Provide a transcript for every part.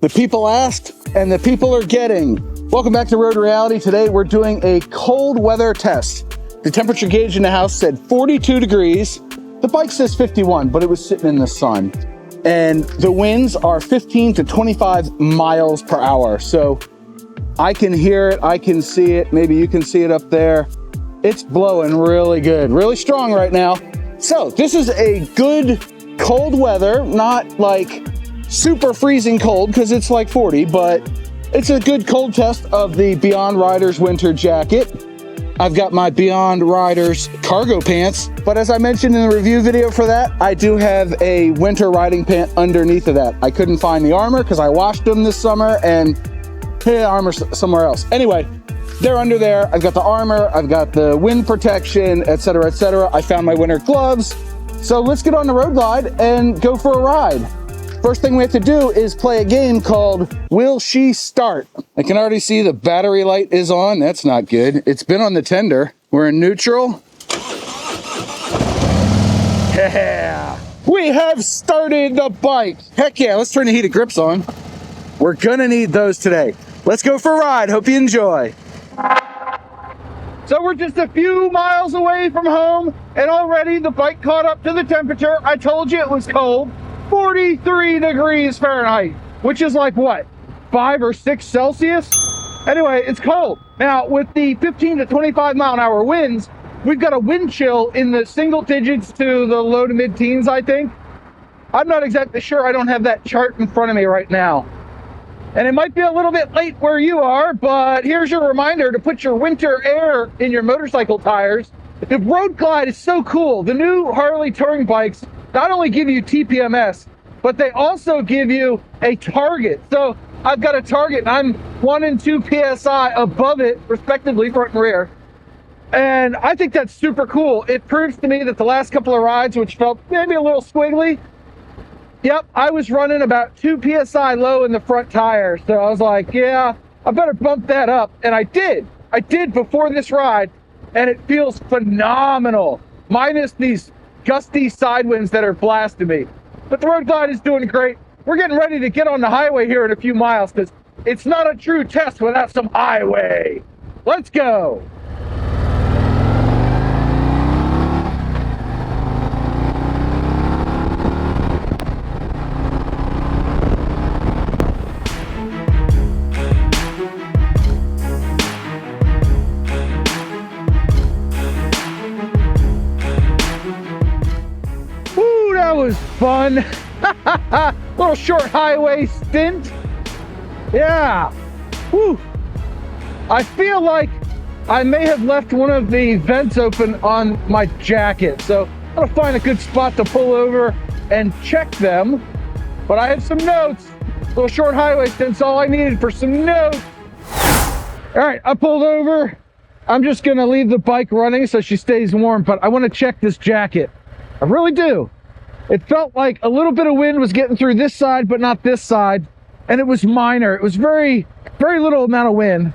The people asked and the people are getting. Welcome back to Road Reality. Today we're doing a cold weather test. The temperature gauge in the house said 42 degrees. The bike says 51, but it was sitting in the sun. And the winds are 15 to 25 miles per hour. So I can hear it, I can see it. Maybe you can see it up there. It's blowing really good, really strong right now. So this is a good cold weather, not like super freezing cold because it's like 40, but it's a good cold test of the Bohn Riders winter jacket. I've got my Bohn Riders cargo pants, but as I mentioned in the review video for that, I do have a winter riding pant underneath of that. I couldn't find the armor because I washed them this summer and the armor's somewhere else. Anyway, they're under there. I've got the armor, I've got the wind protection, etc., etc. I found my winter gloves. So let's get on the road glide and go for a ride. First thing we have to do is play a game called Will She Start? I can already see the battery light is on. That's not good. It's been on the tender. We're in neutral. Yeah. We have started the bike. Heck yeah, let's turn the heated grips on. We're gonna need those today. Let's go for a ride. Hope you enjoy. So we're just a few miles away from home and already the bike caught up to the temperature. I told you it was cold. 43 degrees Fahrenheit, which is like what, 5 or 6 Celsius? Anyway, it's cold. Now, with the 15 to 25 mile an hour winds, we've got a wind chill in the single digits to the low to mid teens, I think. I'm not exactly sure. I don't have that chart in front of me right now. And it might be a little bit late where you are, but here's your reminder to put your winter air in your motorcycle tires. The Road Glide is so cool. The new Harley touring bikes not only give you TPMS, but they also give you a target. So I've got a target and I'm 1 and 2 PSI above it, respectively, front and rear. And I think that's super cool. It proves to me that the last couple of rides, which felt maybe a little squiggly, yep, I was running about 2 PSI low in the front tire. So I was like, yeah, I better bump that up. And I did. I did before this ride, and it feels phenomenal. Minus these gusty side winds that are blasting me. But the Road Glide is doing great. We're getting ready to get on the highway here in a few miles because it's not a true test without some highway. Let's go. That was fun. Little short highway stint. Yeah. Whew. I feel like I may have left one of the vents open on my jacket, so I'm gonna find a good spot to pull over and check them. But I have some notes. Little short highway stint's all I needed for some notes. All right, I pulled over. I'm just gonna leave the bike running so she stays warm, but I want to check this jacket. I really do. It felt like a little bit of wind was getting through this side, but not this side. And it was minor. It was very, very little amount of wind.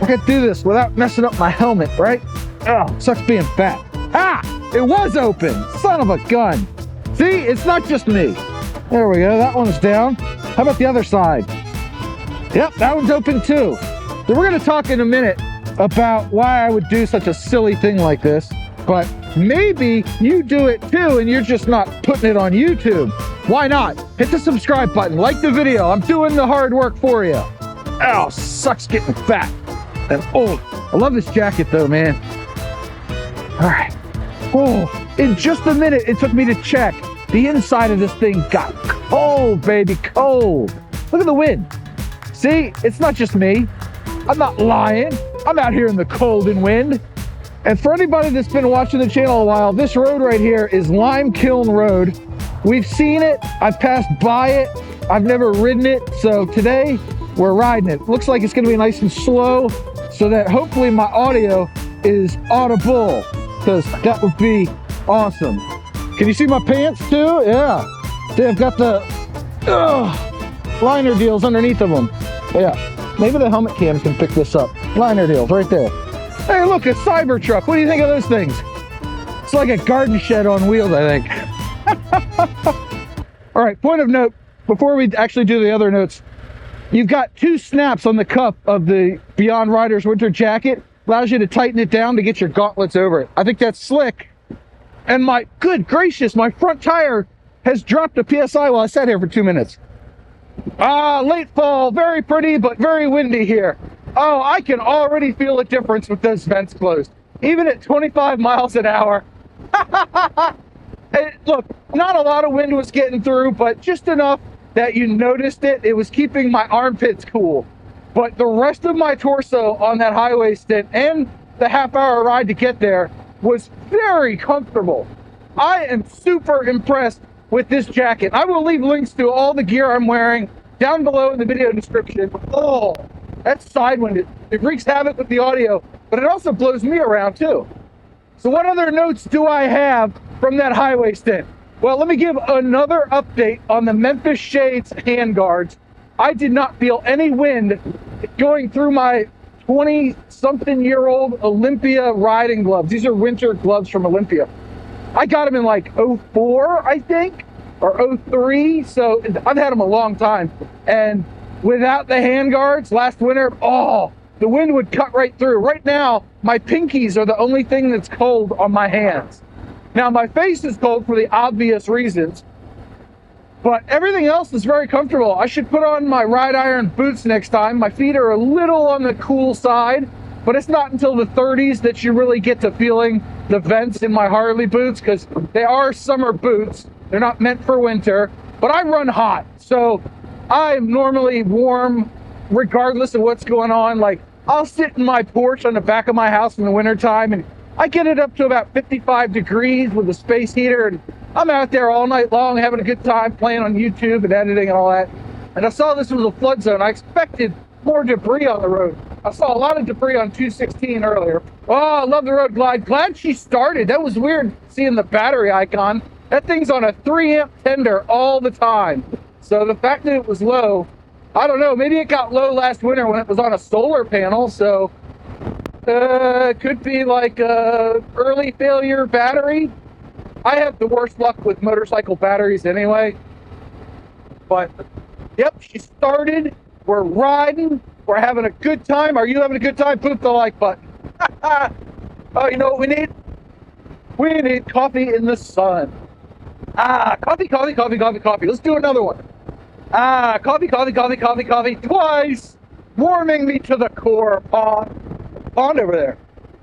I can do this without messing up my helmet, right? Oh, sucks being fat. Ah, it was open. Son of a gun. See, it's not just me. There we go. That one's down. How about the other side? Yep, that one's open too. So we're going to talk in a minute about why I would do such a silly thing like this. But maybe you do it too and you're just not putting it on YouTube. Why not? Hit the subscribe button, like the video. I'm doing the hard work for you. Ow, sucks getting fat and old. I love this jacket though, man. All right. Oh, in just a minute, it took me to check. The inside of this thing got cold, baby, cold. Look at the wind. See, it's not just me. I'm not lying. I'm out here in the cold and wind. And for anybody that's been watching the channel a while, this road right here is Lime Kiln Road. We've seen it, I've passed by it, I've never ridden it, so today we're riding it. Looks like it's gonna be nice and slow so that hopefully my audio is audible, because that would be awesome. Can you see my pants too? Yeah. See, I've got the liner deals underneath of them. Yeah, maybe the helmet cam can pick this up. Liner deals right there. Hey, look, a Cybertruck. What do you think of those things? It's like a garden shed on wheels, I think. All right, point of note, before we actually do the other notes, You've got 2 snaps on the cuff of the Beyond Rider's winter jacket. Allows you to tighten it down to get your gauntlets over it. I think that's slick. And my, good gracious, my front tire has dropped a PSI while I sat here for 2 minutes. Late fall, very pretty, but very windy here. Oh, I can already feel a difference with those vents closed. Even at 25 miles an hour. Look, not a lot of wind was getting through, but just enough that you noticed it. It was keeping my armpits cool. But the rest of my torso on that highway stint and the half-hour ride to get there was very comfortable. I am super impressed with this jacket. I will leave links to all the gear I'm wearing down below in the video description. Oh, that's sidewind. It wreaks havoc with the audio, but it also blows me around too. So what other notes do I have from that highway stint? Well, let me give another update on the Memphis Shades handguards. I did not feel any wind going through my 20-something-year-old Olympia riding gloves. These are winter gloves from Olympia. I got them in like 04, I think, or 03, so I've had them a long time. And without the handguards last winter, oh, the wind would cut right through. Right now, my pinkies are the only thing that's cold on my hands. Now, my face is cold for the obvious reasons, but everything else is very comfortable. I should put on my RideIron boots next time. My feet are a little on the cool side, but it's not until the 30s that you really get to feeling the vents in my Harley boots, because they are summer boots. They're not meant for winter, but I run hot, so I'm normally warm regardless of what's going on. Like, I'll sit in my porch on the back of my house in the wintertime, and I get it up to about 55 degrees with a space heater, and I'm out there all night long having a good time playing on YouTube and editing and all that. And I saw this was a flood zone. I expected more debris on the road. I saw a lot of debris on 216 earlier. Oh, I love the Road Glide. Glad she started. That was weird seeing the battery icon. That thing's on a 3-amp tender all the time. So the fact that it was low, I don't know, maybe it got low last winter when it was on a solar panel, so could be like a early failure battery. I have the worst luck with motorcycle batteries anyway. But, yep, she started. We're riding. We're having a good time. Are you having a good time? Put the like button. Oh, you know what we need? We need coffee in the sun. Coffee, coffee, coffee, coffee, coffee. Let's do another one. Coffee, coffee, coffee, coffee, coffee. Twice. Warming me to the core. Pond over there.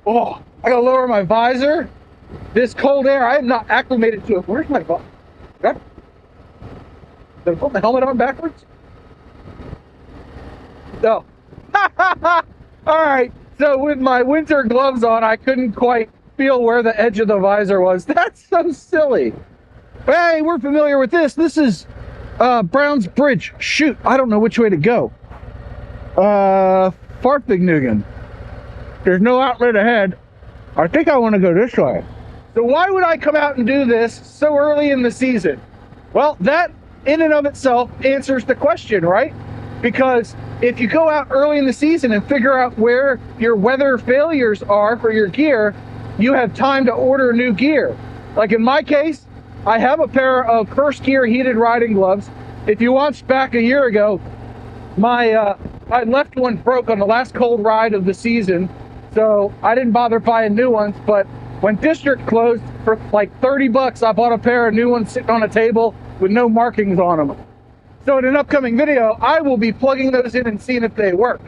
Oh, I gotta lower my visor. This cold air, I am not acclimated to it. Where's my visor? Did I put my helmet on backwards? No. All right. So with my winter gloves on, I couldn't quite feel where the edge of the visor was. That's so silly. Hey, we're familiar with this. This is Brown's Bridge. Shoot, I don't know which way to go. Farfignugan. There's no outlet ahead. I think I want to go this way. So why would I come out and do this so early in the season? Well, that in and of itself answers the question, right? Because if you go out early in the season and figure out where your weather failures are for your gear, you have time to order new gear. Like in my case, I have a pair of First Gear heated riding gloves. If you watched back a year ago, my left one broke on the last cold ride of the season, so I didn't bother buying new ones. But when District closed for like 30 bucks, I bought a pair of new ones sitting on a table with no markings on them. So in an upcoming video, I will be plugging those in and seeing if they work.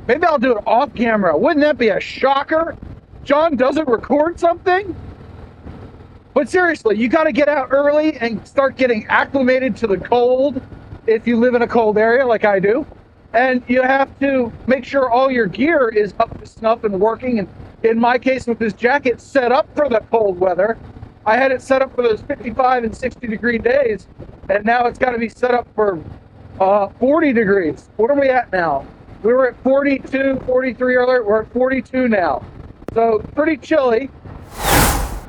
Maybe I'll do it off camera. Wouldn't that be a shocker? John doesn't record something? But seriously, you got to get out early and start getting acclimated to the cold if you live in a cold area like I do. And you have to make sure all your gear is up to snuff and working. And in my case with this jacket, set up for the cold weather. I had it set up for those 55 and 60 degree days, and now it's got to be set up for 40 degrees. What are we at now? We were at 42, 43 earlier. We're at 42 now. So pretty chilly.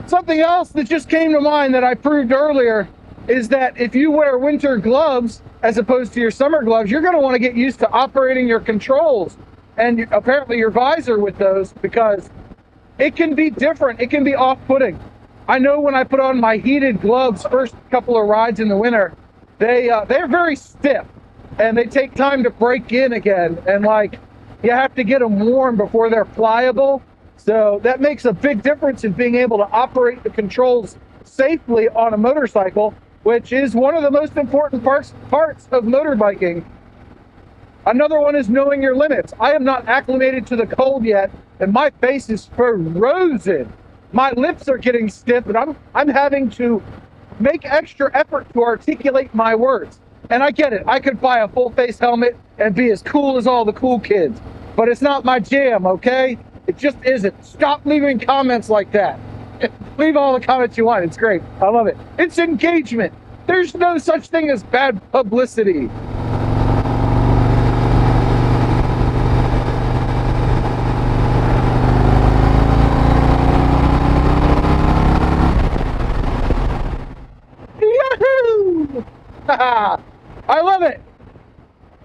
Something else that just came to mind that I proved earlier is that if you wear winter gloves as opposed to your summer gloves, you're going to want to get used to operating your controls and apparently your visor with those, because it can be different. It can be off-putting. I know when I put on my heated gloves first couple of rides in the winter, they're very stiff. and they take time to break in again. And like, you have to get them warm before they're pliable. So that makes a big difference in being able to operate the controls safely on a motorcycle, which is one of the most important parts of motorbiking. Another one is knowing your limits. I am not acclimated to the cold yet, and my face is frozen. My lips are getting stiff, and I'm having to make extra effort to articulate my words. And I get it. I could buy a full face helmet and be as cool as all the cool kids, but it's not my jam, okay? It just isn't. Stop leaving comments like that. Leave all the comments you want. It's great. I love it. It's engagement. There's no such thing as bad publicity. Yahoo! I love it.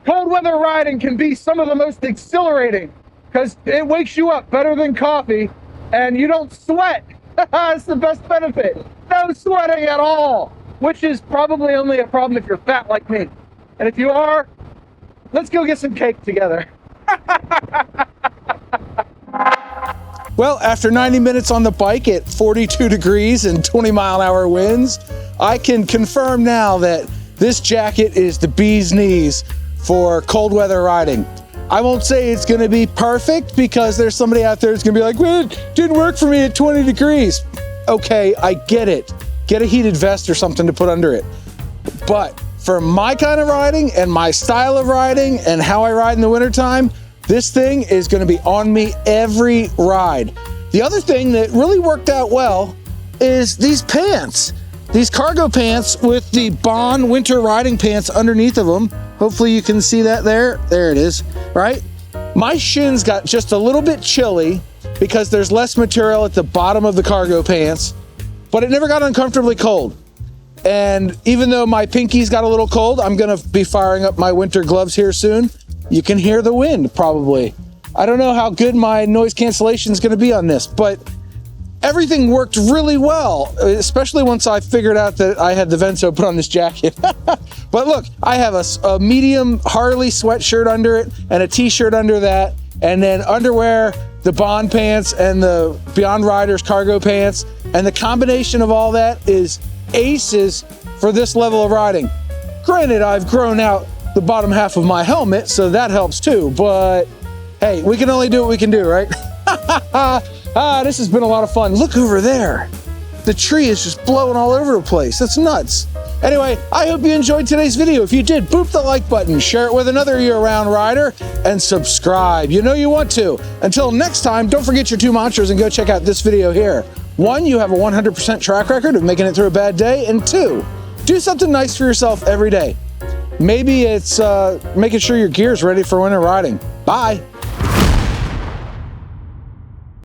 Cold weather riding can be some of the most exhilarating because it wakes you up better than coffee and you don't sweat. It's the best benefit. No sweating at all, which is probably only a problem if you're fat like me. And if you are, let's go get some cake together. Well, after 90 minutes on the bike at 42 degrees and 20-mile-an-hour winds, I can confirm now that this jacket is the bee's knees for cold weather riding. I won't say it's gonna be perfect because there's somebody out there that's gonna be like, well, it didn't work for me at 20 degrees. Okay, I get it. Get a heated vest or something to put under it. But for my kind of riding and my style of riding and how I ride in the wintertime, this thing is gonna be on me every ride. The other thing that really worked out well is these pants. These cargo pants with the Bohn Winter Riding Pants underneath of them. Hopefully you can see that there. There it is, right? My shins got just a little bit chilly because there's less material at the bottom of the cargo pants, but it never got uncomfortably cold. And even though my pinkies got a little cold, I'm gonna be firing up my winter gloves here soon. You can hear the wind probably. I don't know how good my noise cancellation is gonna be on this, but everything worked really well, especially once I figured out that I had the vents open on this jacket. But look, I have a medium Harley sweatshirt under it and a t-shirt under that, and then underwear, the Bohn pants and the Beyond Riders cargo pants, and the combination of all that is aces for this level of riding. Granted, I've grown out the bottom half of my helmet, so that helps too, but hey, we can only do what we can do, right? This has been a lot of fun. Look over there. The tree is just blowing all over the place. That's nuts. Anyway, I hope you enjoyed today's video. If you did, boop the like button, share it with another year-round rider, and subscribe. You know you want to. Until next time, don't forget your two mantras and go check out this video here. 1, you have a 100% track record of making it through a bad day, and 2, do something nice for yourself every day. Maybe it's making sure your gear's ready for winter riding. Bye.